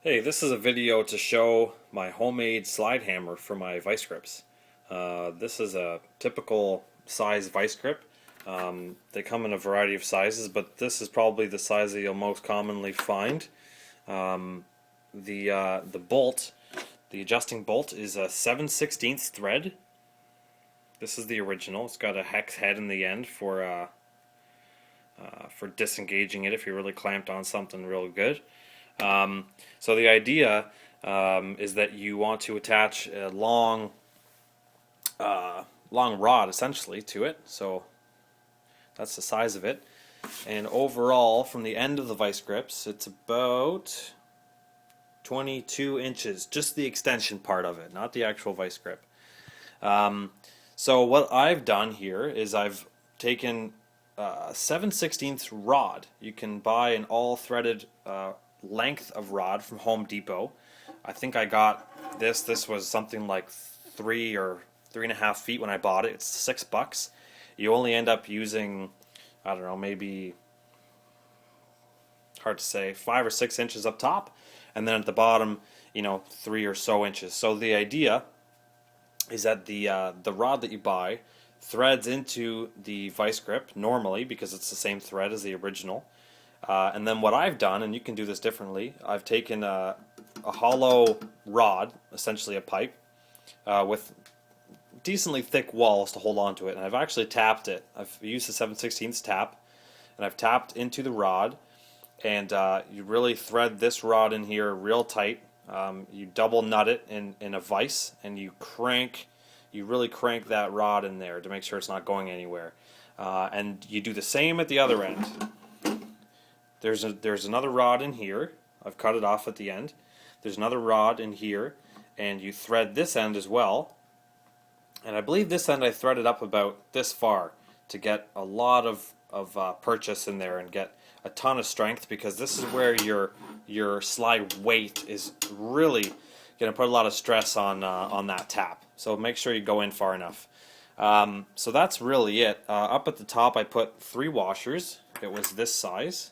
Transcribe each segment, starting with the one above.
Hey, this is a video to show my homemade slide hammer for my vice grips. This is a typical size vice grip. They come in a variety of sizes, but this is probably the size that you'll most commonly find. The bolt, the adjusting bolt, is a 7/16 thread. This is the original. It's got a hex head in the end for disengaging it if you're really clamped on something real good. So the idea is that you want to attach a long rod essentially to it. So that's the size of it. And overall, from the end of the vice grips, it's about 22 inches, just the extension part of it, not the actual vice grip. So what I've done here is I've taken 7/16 rod. You can buy an all threaded length of rod from Home Depot. I think I got this. This was something like 3 or 3.5 feet when I bought it. It's $6. You only end up using, I don't know, maybe, hard to say, 5 or 6 inches up top, and then at the bottom, 3 or so inches. So the idea is that the rod that you buy threads into the vice grip normally because it's the same thread as the original. And then what I've done, and you can do this differently, I've taken a hollow rod, essentially a pipe, with decently thick walls to hold on to it, and I've actually tapped it. I've used the 7/16 tap, and I've tapped into the rod, and you really thread this rod in here real tight. You double nut it in a vise, and you really crank that rod in there to make sure it's not going anywhere. And you do the same at the other end. There's another rod in here. I've cut it off at the end. There's another rod in here, and you thread this end as well. And I believe this end I threaded up about this far to get a lot of purchase in there and get a ton of strength, because this is where your slide weight is really going to put a lot of stress on that tap. So make sure you go in far enough. So that's really it. Up at the top I put 3 washers. It was this size.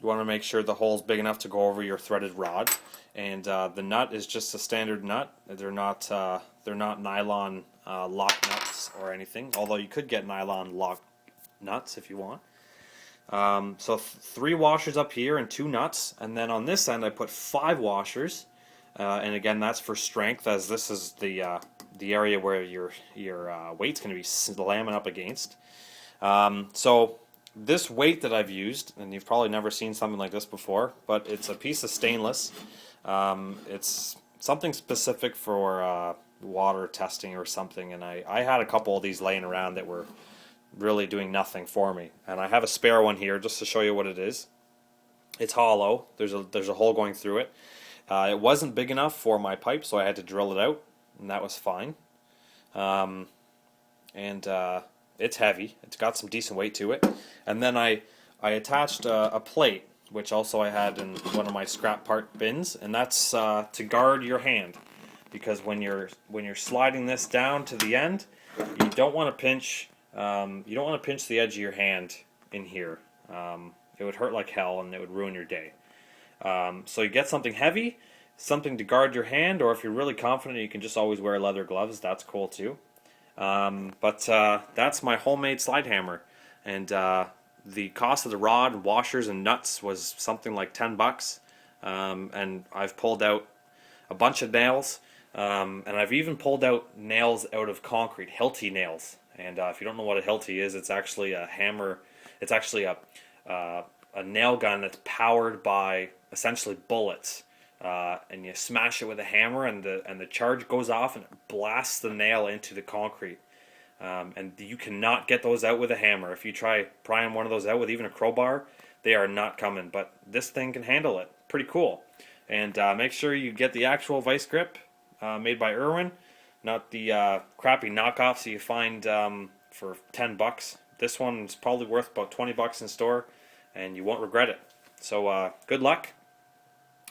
You want to make sure the hole's big enough to go over your threaded rod, and the nut is just a standard nut. They're not nylon lock nuts or anything, although you could get nylon lock nuts if you want. So 3 washers up here and 2 nuts, and then on this end I put 5 washers, and again that's for strength, as this is the area where your weight's going to be slamming up against. So this weight that I've used, and you've probably never seen something like this before, but it's a piece of stainless. It's something specific for water testing or something, and I had a couple of these laying around that were really doing nothing for me, and I have a spare one here just to show you what it is. It's hollow. There's a hole going through it. It wasn't big enough for my pipe, so I had to drill it out, and that was fine. It's heavy. It's got some decent weight to it. And then I attached a plate, which also I had in one of my scrap part bins, and that's to guard your hand, because when you're sliding this down to the end, you don't want to pinch the edge of your hand in here. It would hurt like hell, and it would ruin your day. So you get something heavy, something to guard your hand, or if you're really confident, you can just always wear leather gloves. That's cool too. But that's my homemade slide hammer, and the cost of the rod, washers, and nuts was something like $10. And I've pulled out a bunch of nails, and I've even pulled out nails out of concrete, Hilti nails. And if you don't know what a Hilti is, it's actually a hammer. It's actually a nail gun that's powered by essentially bullets. And you smash it with a hammer, and the charge goes off, and it blasts the nail into the concrete. And you cannot get those out with a hammer. If you try prying one of those out with even a crowbar, they are not coming. But this thing can handle it. Pretty cool. And make sure you get the actual vice grip made by Irwin, not the crappy knockoffs you find for $10. This one's probably worth about $20 in store, and you won't regret it. So good luck,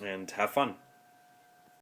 and have fun.